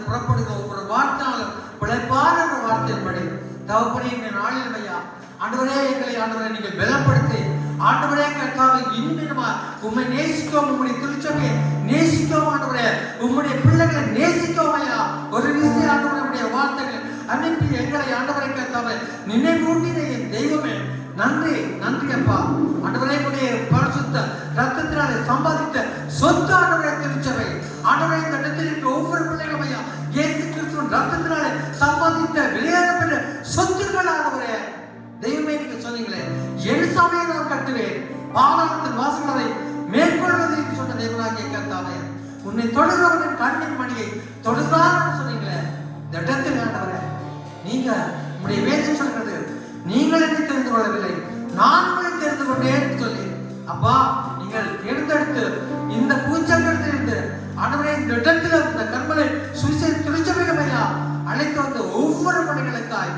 புறப்படுகிற ஒவ்வொரு வார்த்தையாலும் பிழைப்பான ஒரு வார்த்தையின்படி தகப்பனே இந்த நாளில் ஐயா ஆண்டவரே எங்களை ஆண்டவரை நீங்கள் பலப்படுத்தி ஆண்டவரே கர்த்தாவை இனிமேலுமா உம்மை நேசிக்கோம், உம்முடைய திருச்சபையை நேசிக்கோம் ஆண்டவரே, உம்முடைய பிள்ளைகளை நேசிக்கோம் ஐயா. ஒரு விஷயம் ஆண்டவருடைய வார்த்தைகளை அனுப்பி எங்களை ஆண்டவரை கர்த்தாவை நினைவூட்டின என் தெய்வமே நன்றி நன்றி அப்பா. ஆண்டவரே உடைய பரிசுத்த ரத்தத்தினாலே சம்பாதித்த சொத்து ஆண்டவரே திருச்சபை ஆண்டவரே இந்த இடத்தில் இருக்கிற ஒவ்வொரு பிள்ளைகளும் ஐயா இயேசு கிறிஸ்துவின் ரத்தத்தினாலே சம்பாதித்த விளையாடப்பட்ட சொத்துக்கள் ஆண்டவரே தெய்வமே நீங்க சொன்னீங்களே எருசலேமை நான் கட்டுவேன் பாதாளத்தின் வாசல்களை மேற்கொள்வது என்று சொன்ன தேவனாகிய கர்த்தாவே உன்னை தொடுகிறவனின் கண்ணின் மணியை தொடுகிறான்னு சொன்னீங்களே இந்த இடத்தில் ஆண்டவரே நீங்க உங்களுடைய வேதம் சொல்கிறது நீங்கள் என்னை தெரிந்து கொள்ளவில்லை நான் உங்களை தெரிந்து கொண்டேன் சொல்லி அப்பா நீங்கள் தேர்ந்தெடுத்து இந்த பூச்சங்கத்திலிருந்து ஆண்டவரே இந்த இடத்துல இந்த கர்மலை சுவிசேஷ திருச்சபையிலையா அழைத்து வந்த ஒவ்வொரு பணிகளுக்காய்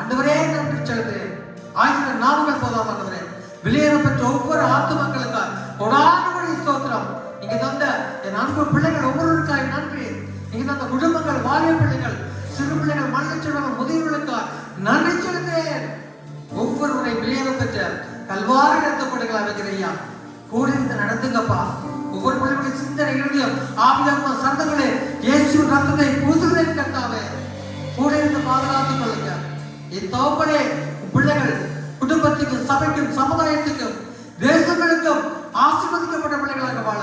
ஆண்டவரே நன்றி செலுத்துகிறேன். 1000 நாமங்கள் போதாம ஆண்டவரே வெளியேறப்பட்ட ஒவ்வொரு ஆத்துமக்களுக்காய் கொடானபடி ஸ்தோத்திரம். நீங்க தந்த என் அன்பு பிள்ளைகள் ஒவ்வொருவருக்காய் நன்றி. நீங்க தந்த குடும்பங்கள் வாலிய பிள்ளைகள் சிறு பிள்ளைகள் மல்லிச்செல்வங்கள் முதியவர்களுக்காய் நன்றி செலுத்துகிறேன். ஒவ்வொருவரை வெளியேறப்பட்ட கல்வாரி ரத்தப்படைகளாக வைக்கிறையா கூட இருந்து நடத்துங்கப்பா. ஒவ்வொரு பிள்ளைகளுடைய சிந்தனை இருதயம் ஆவியாத்மா சந்தங்களே இயேசுவின் ரத்தத்தை பூசுகிறேன் கர்த்தாவே கூட இருந்து பாதுகாத்துக் கொள்ளுங்க. தகப்பனே பிள்ளைகள் குடும்பத்துக்கும் சபைக்கும் சமுதாயத்துக்கும் தேசங்களுக்கும் ஆசீர்வதிக்கப்பட்ட பிள்ளைகளாக வாழ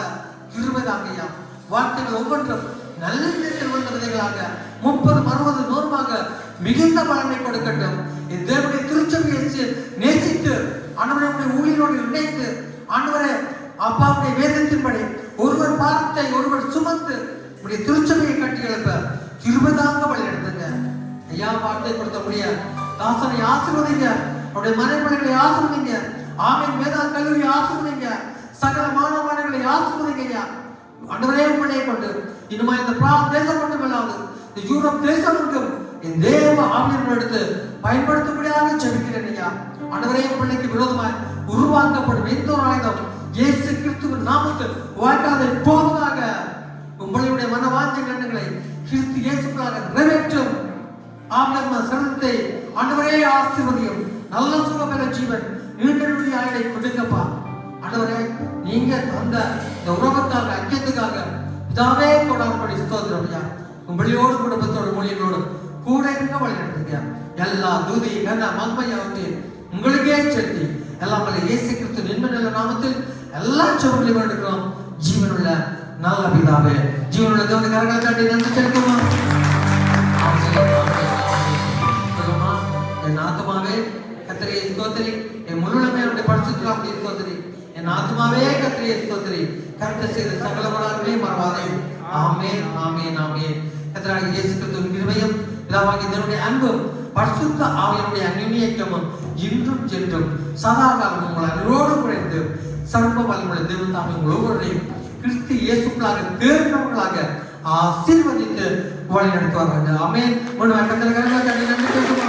கிருபை தாங்கய்யா. வார்த்தைகள் ஒவ்வொன்றும் நல்ல விதத்தில் வந்த விதைகளாக 30, 60, 100 மிகுந்த பலனை கொடுக்கட்டும். தேவனுடைய திருச்சபையை நேசித்து ஆண்டவருடைய ஊழியரோடு இணைத்து ஆண்டவரே அப்பாவுடைய வேதத்தின்படி ஒருவர் பாரத்தை ஒருவர் சுமந்து உடைய திருச்சபையை கட்டி எழுப்ப கிருபை தாங்க வழி எடுத்துங்க ஐயா. வார்த்தை கொடுத்த முடிய தாசனை ஆசீர்வதிங்க, அவருடைய மனைவிகளை ஆசீர்வதிங்க, ஆமீன் வேதா கல்லூரி ஆசீர்வதிங்க, சகல மாணவர்களை ஆசீர்வதிங்க ஐயா. ஆண்டவரே உங்களையே கொண்டு இனிமே இந்த தேசம் மட்டுமல்லாது இந்த யூரோப் தேசமுக்கும் என் தேவ ஆவியர்கள் எடுத்து பயன்படுத்தக்கூடியதாக ஜெபிக்கிறேன் ஐயா. ஆண்டவரே பிள்ளைக்கு விரோதமாய் உருவாக்கப்படும் எந்த ஒரு ஆயுதம் இயேசு கிறிஸ்துவின் நாமத்தில் வாய்க்காதை போவதாக. உங்களுடைய மனவாஞ்சை எண்ணங்களை கிறிஸ்து இயேசுக்களாக நிறைவேற்றும் ஆவியாத்மா சரீரத்தை ஆண்டவரே ஆசீர்வதியும். நல்ல சுகபெற ஜீவன் நீண்டெழுதி ஆயுளை கொடுங்கப்பா. ஆண்டவரே நீங்க தந்த இந்த உறவுக்காக ஐக்கியத்துக்காக இதாவே கொண்டாடப்படி ஸ்தோத்திரம் ஐயா. உங்களோடு குடும்பத்தோடு மொழிகளோடு கூட இருக்க வழி நடத்துங்க. எல்லா தூதி கன மகிமையாவற்றை உங்களுக்கே செலுத்தி எல்லாம் இயேசு கிறிஸ்து நின்ம நல்ல நாமத்தில் எல்லா ஜெபங்களையும் எடுக்கிறோம். ஜீவனுள்ள நல்ல பிதாவே, ஜீவனுள்ள தேவனுடைய கரங்களை தட்டி நன்றி செலுத்துமா. என் ஆத்மாவே கர்த்தரை ஸ்தோத்திரி, என் முழுமே அவருடைய பரிசுத்தத்தை ஸ்தோத்திரி. என் ஆத்மாவே கர்த்தரை ஸ்தோத்திரி, கர்த்தர் செய்த சகல உபகாரங்களையும் மறவாதே. ஆமென் ஆமென் ஆமென். கர்த்தராகிய இயேசு கிறிஸ்துவின் கிருபையும் பிதாவாகிய தேவனுடைய அன்பும் பரிசுத்த ஆவியானுடைய அந்யோன்யமும் இன்றும் என்றும் சதா காலம் உங்கள் அனைவரோடு குறைந்து சர்வ வல்லமையுள்ள தேவன் தாமே உங்கள் ஒவ்வொருவரையும் கிறிஸ்து இயேசுக்களாக தேர்ந்தவர்களாக ஆசீர்வதித்து வழி நடத்துவார்கள். ஆமென். முன் கர்த்தரை நன்றி